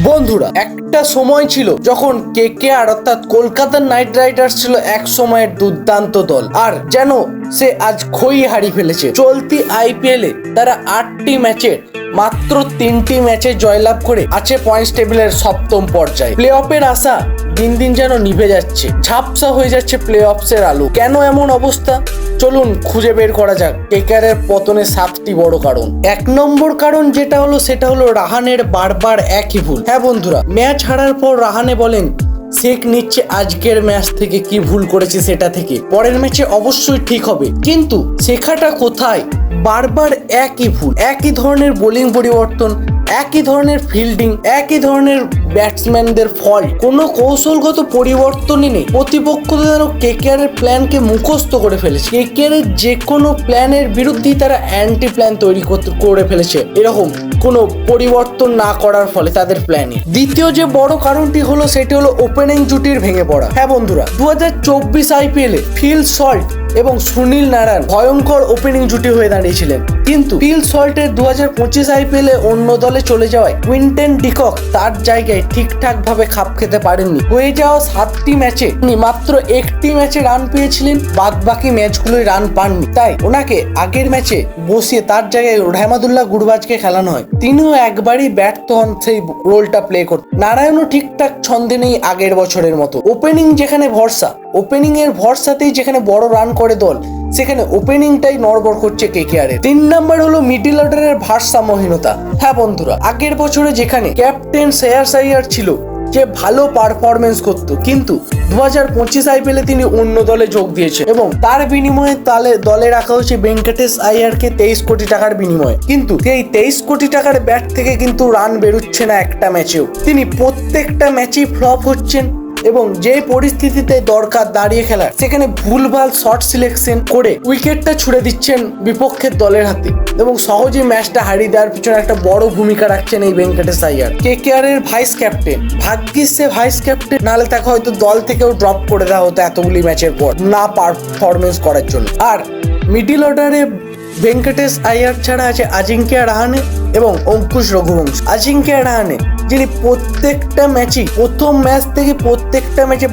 বন্ধুরা, একটা সময় ছিল যখন কেকেআর অর্থাৎ কলকাতা নাইট রাইডার্স ছিল এক সময়ের দুর্দান্ত দল, আর যেন সে আজ খই হারিয়ে ফেলেছে। চলতি আইপিএল এ তারা 8টি ম্যাচে মাত্র 3টি ম্যাচে জয়লাভ করে আছে পয়েন্টস টেবিলের সপ্তম পর্যায়ে। প্লে অফের আশা দিন দিন যেন নিভে যাচ্ছে, ঝাপসা হয়ে যাচ্ছে প্লে অফসের আলো। কেন এমন অবস্থা? চলুন খুঁজে বের করা যাক কেকেআর এর পতনের 7টি বড় কারণ। 1 নম্বর কারণ যেটা হলো সেটা হলো রাহানের বারবার একই ভুল। হ্যাঁ বন্ধুরা, ম্যাচ হারার পর রাহানে বলেন শেখ নিচ্ছে আজকের ম্যাচ থেকে কি ভুল করেছে সেটা থেকে, পরের ম্যাচে অবশ্যই ঠিক হবে। কিন্তু শেখাটা কোথায়? বারবার একই ভুল, একই ধরনের বোলিং পরিবর্তন, একই ধরনের ফিল্ডিং, একই ধরনের ব্যাটসম্যানদের ফল, কোনো কৌশলগত পরিবর্তনই নেই। প্রতিপক্ষ যেন কেকেআর এর প্ল্যানকে মুখস্থ করে ফেলেছে। কেকেআর এর যে কোনো প্ল্যানের বিরুদ্ধেই তারা অ্যান্টি প্ল্যান তৈরি করে ফেলেছে, এরকম কোনো পরিবর্তন না করার ফলে তাদের প্ল্যানে। দ্বিতীয় যে বড় কারণটি হলো সেটি হলো ওপেনিং জুটির ভেঙে পড়া। হ্যাঁ বন্ধুরা, 2024 আইপিএল এ ফিল সল্ট এবং সুনীল নারায়ণ ভয়ঙ্কর ওপেনিং জুটি হয়ে দাঁড়িয়েছিলেন, কিন্তু ফিল সল্টের 2025 আইপিএল এ অন্য দলে চলে যাওয়ায় কুইন্টন ডিকক তার জায়গায় ঠিকঠাক ভাবে খাপ খেতে পারেননি। হয়ে যাওয়া 7টি ম্যাচে তিনি মাত্র 1টি ম্যাচে রান পেয়েছিলেন, বাদ বাকি ম্যাচগুলোই রান পাননি। তাই ওনাকে আগের ম্যাচে বসিয়ে তার জায়গায় রহমাতুল্লাহ গুরবাজকে খেলানো হয়। তিনিও একবারই ব্যর্থ হন সেই রোলটা প্লে করতে। নারায়ণও ঠিকঠাক ছন্দে নেই আগের বছরের মতো। ওপেনিং যেখানে ভরসা, ওপেনিং এর ভরসাতেই যেখানে বড় রান করে দল, সেখানে ওপেনিংটাই নড়বড় করছে কেকেআর এর। 3 নাম্বার হলো মিডল অর্ডারের ভারসাম্যহীনতা। হ্যাঁ বন্ধুরা, আগের বছরে যেখানে ক্যাপ্টেন শ্রেয়াস আইয়ার ছিল যে ভালো পারফরমেন্স করতো, কিন্তু 2025 আইপিএলে তিনি অন্য দলে যোগ দিয়েছে এবং তার বিনিময়ে দলে রাখা হয়েছে ভেঙ্কটেশ আইয়ারকে 23 কোটি টাকার বিনিময়ে। কিন্তু এই 23 কোটি টাকার ব্যাট থেকে কিন্তু রান বেরোচ্ছে না একটা ম্যাচেও। তিনি প্রত্যেকটা ম্যাচেই ফ্লপ হচ্ছেন এবং যে পরিস্থিতিতে দরকার দাঁড়িয়ে খেলার, সেখানে ভুলভাল শট সিলেকশন করে উইকেটটা ছুড়ে দিচ্ছেন বিপক্ষের দলের হাতে এবং সহজেই ম্যাচটা হারিয়ে দেওয়ার পিছনে একটা বড় ভূমিকা রাখছেন এই ভেঙ্কটেশ আইয়ার। কেকেআর এর ভাইস ক্যাপ্টেন, ভাগ্যিস সে ভাইস ক্যাপ্টেন, নাহলে তাকে হয়তো দল থেকেও ড্রপ করে দেওয়া হতো এতগুলি ম্যাচের পর না পারফরমেন্স করার জন্য। আর মিডল অর্ডারে ভেঙ্কটেশ আইয়ার ছাড়া আছে আজিঙ্ক্য রাহানে এবং অঙ্কুশ রঘুবংশী। আজিঙ্ক্য রাহানে যিনি প্রত্যেকটা ম্যাচই প্রথম ম্যাচ থেকে প্রত্যেকটা ম্যাচে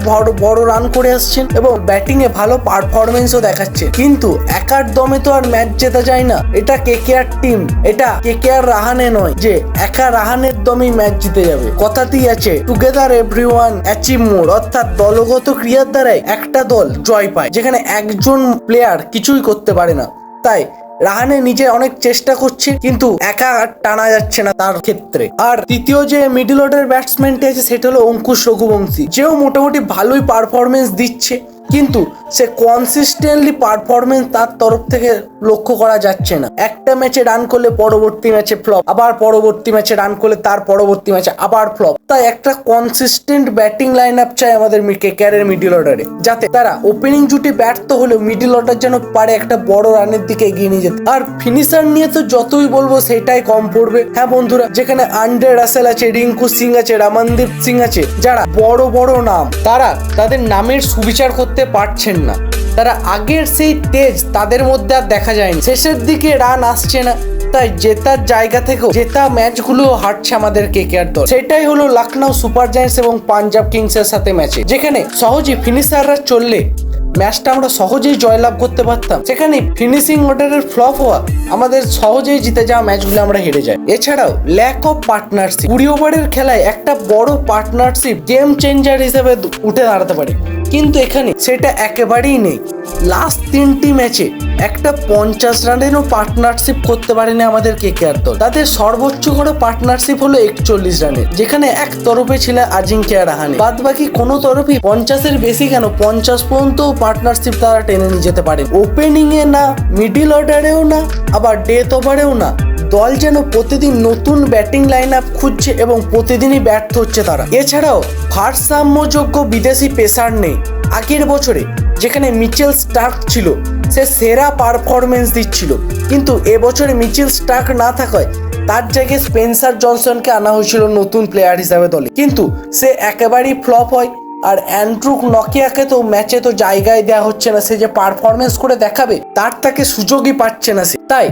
বড় রান করে আসছেন এবং ব্যাটিং এ ভালো পারফরমেন্সও দেখাচ্ছে, কিন্তু একার দমে তো আর ম্যাচ জেতা যায় না। এটা কেকেআর টিম, এটা কেকেআর রাহানে নয় যে একা রাহানের দমেই ম্যাচ জিতে যাবে। কথাতেই আছে টুগেদার এভরিওয়ান অ্যাচিভ মোর, অর্থাৎ দলগত ক্রিয়ার দ্বারাই একটা দল জয় পায়, যেখানে একজন প্লেয়ার কিছুই করতে পারে না। তাই রাহানে নিজে অনেক চেষ্টা করছে, কিন্তু একা টানা যাচ্ছে না তার ক্ষেত্রে। আর তৃতীয় যে মিডল অর্ডার ব্যাটসম্যানটি আছে সেটা হলো অঙ্কুশ রঘুবংশী, যেও মোটামুটি ভালোই পারফরমেন্স দিচ্ছে, কিন্তু সে কনসিস্টেন্টলি পারফরমেন্স তার তরফ থেকে লক্ষ্য করা যাচ্ছে না। একটা ম্যাচে রান করলে পরবর্তী ম্যাচে ফ্লপ, আবার পরবর্তী ম্যাচে রান করলে তার পরবর্তী ম্যাচে আবার ফ্লপ। তাই একটা কনসিস্টেন্ট ব্যাটিং লাইন আপ চাই আমাদের কেকেআর এর মিডল অর্ডারে, যাতে তারা ওপেনিং জুটি ব্যর্থ হলেও মিডল অর্ডার যেন পারে একটা বড় রানের দিকে এগিয়ে নিয়ে যেতে। আর ফিনিশার নিয়ে তো যতই বলবো সেটাই কম পড়বে। হ্যাঁ বন্ধুরা, যেখানে আন্ড্রে রাসেল আছে, রিঙ্কু সিং আছে, রমনদীপ সিং আছে, যারা বড় বড় নাম, তারা তাদের নামের সুবিচার করতে পারছেন না। তারা আগের সেই তেজ তাদের মধ্যে আর দেখা যায়নি, শেষের দিকে রান আসছে না, তাই জেতার জায়গা থেকেও জেতা ম্যাচগুলো হারছে আমাদের কেকেআর দল। সেটাই হলো লখনৌ সুপার জায়ান্টস এবং পাঞ্জাব কিংসের সাথে ম্যাচে, যেখানে সহজেই ফিনিশাররা চললে ম্যাচটা আমরা সহজেই জয়লাভ করতে পারতাম, সেখানে ফিনিশিং অর্ডারের ফ্লপ হওয়া আমাদের সহজেই জিতে যাওয়া ম্যাচগুলো আমরা হেরে যাই। এছাড়াও ল্যাক অফ পার্টনারশিপ, 20 ওভারের খেলায় একটা বড় পার্টনারশিপ গেম চেঞ্জার হিসেবে উঠে দাঁড়াতে পারে, কিন্তু এখানে সেটা একেবারেই নেই। লাস্ট 3টি ম্যাচে একটা 50 রানেরও পার্টনারশিপ করতে পারেনি আমাদের কেকেআর দল। তাদের সর্বোচ্চ করে পার্টনারশিপ হলো 41 রানের, যেখানে এক তরফে ছিল আজিঙ্ক্য রাহানে, বাদ বাকি কোনো তরফই 50-এর বেশি কেন 50 পর্যন্ত পার্টনারশিপ তারা টেনে নিয়ে যেতে পারে। ওপেনিং এ না, মিডল অর্ডারেও না, আবার ডেথ ওভারেও না। দল যেন প্রতিদিন নতুন ব্যাটিং লাইন আপ খুঁজছে এবং প্রতিদিনই ব্যর্থ হচ্ছে তারা। এছাড়াও ভারসাম্যযোগ্য বিদেশি পেসার নেই। আগের বছরে যেখানে মিচেল স্টার্ক ছিল, সে সেরা পারফরমেন্স দিচ্ছিল, কিন্তু এবছরে মিচেল স্টার্ক না থাকায় তার জায়গায় স্পেন্সার জনসনকে আনা হয়েছিল নতুন প্লেয়ার হিসাবে দলে, কিন্তু সে একেবারেই ফ্লপ হয়। আর অ্যান্ড্রু নকিয়াকে তো ম্যাচে তো জায়গায় দেওয়া হচ্ছে না, সে যে পারফরমেন্স করে দেখাবে তার তাকে সুযোগই পাচ্ছে না সে। তাই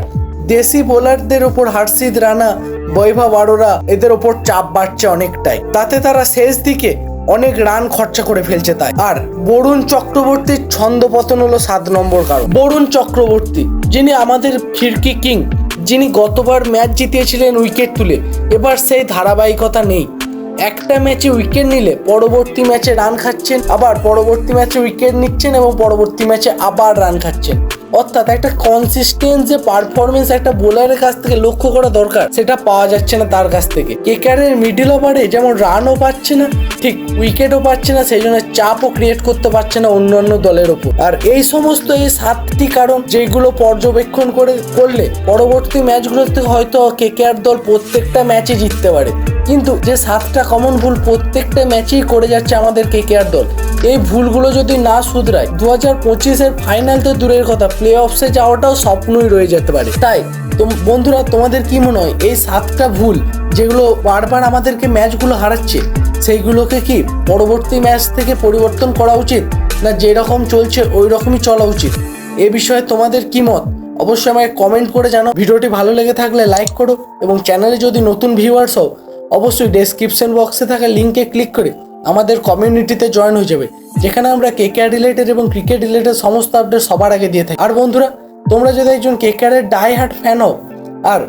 দেশি বোলারদের ওপর হর্ষিত রানা বৈভব আরোরা এদের ওপর চাপ বাড়ছে অনেকটাই, তাতে তারা শেষ দিকে অনেক রান খরচা করে ফেলছে তাই। আর বরুণ চক্রবর্তীর ছন্দপতন হলো 7 নম্বর কারণ। বরুণ চক্রবর্তী যিনি আমাদের ফিরকি কিং, যিনি গতবার ম্যাচ জিতিয়েছিলেন উইকেট তুলে, এবার সেই ধারাবাহিকতা নেই। একটা ম্যাচে উইকেট নিলে পরবর্তী ম্যাচে রান খাচ্ছেন, আবার পরবর্তী ম্যাচে উইকেট নিচ্ছেন এবং পরবর্তী ম্যাচে আবার রান খাচ্ছেন। অর্থাৎ একটা কনসিস্টেন্ট যে পারফরমেন্স একটা বোলারের কাছ থেকে লক্ষ্য করা দরকার, সেটা পাওয়া যাচ্ছে না তার কাছ থেকে। কেকেআরের মিডল ওভারে যেমন রানও পাচ্ছে না, ঠিক উইকেটও পাচ্ছে না, সেই জন্য চাপও ক্রিয়েট করতে পারছে না অন্যান্য দলের ওপর। আর এই সমস্ত এই 7টি কারণ যেগুলো পর্যবেক্ষণ করলে পরবর্তী ম্যাচগুলোতে হয়তো কেকেআর দল প্রত্যেকটা ম্যাচে জিততে পারে, কিন্তু যে 7টা কমন ভুল প্রত্যেকটা ম্যাচেই করে যাচ্ছে আমাদের কেকেআর দল, এই ভুলগুলো যদি না শুধরায় 2025-এর ফাইনাল তো দূরের কথা, প্লে অফসে যাওয়াটাও স্বপ্নই রয়ে যেতে পারে। তাই বন্ধুরা, তোমাদের কি মনে হয় এই 7টা ভুল যেগুলো বারবার আমাদেরকে ম্যাচগুলো হারাচ্ছে, সেইগুলোকে কি পরবর্তী ম্যাচ থেকে পরিবর্তন করা উচিত, না যেরকম চলছে ওই রকমই চলা উচিত? এ বিষয়ে তোমাদের কি মত অবশ্যই আমাকে কমেন্ট করে জানাও। ভিডিওটি ভালো লেগে থাকলে লাইক করো এবং চ্যানেলে যদি নতুন ভিউয়ার্স হও অবশ্যই ডেসক্রিপশন বক্সে থাকা লিঙ্কে ক্লিক করে আমাদের কমিউনিটিতে জয়েন হয়ে যাবে, যেখানে আমরা কেকেআর রিলেটেড এবং ক্রিকেট রিলেটেড সমস্ত আপডেট সবার আগে দিয়ে থাকি। আর বন্ধুরা, তোমরা যদি একজন কেকেআরের ডাই হার্ট ফ্যান হও আর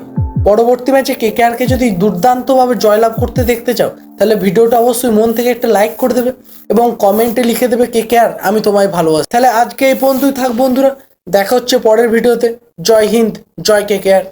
পরবর্তী ম্যাচে কেকেআরকে যদি দুর্দান্তভাবে জয়লাভ করতে দেখতে চাও, তাহলে ভিডিওটা অবশ্যই মন থেকে একটা লাইক করে দেবে এবং কমেন্টে লিখে দেবে কেকেআর আমি তোমায় ভালোবাসি। তাহলে আজকে এই পর্যন্তই থাক বন্ধুরা, দেখা হচ্ছে পরের ভিডিওতে। জয় হিন্দ, জয় কেকেআর।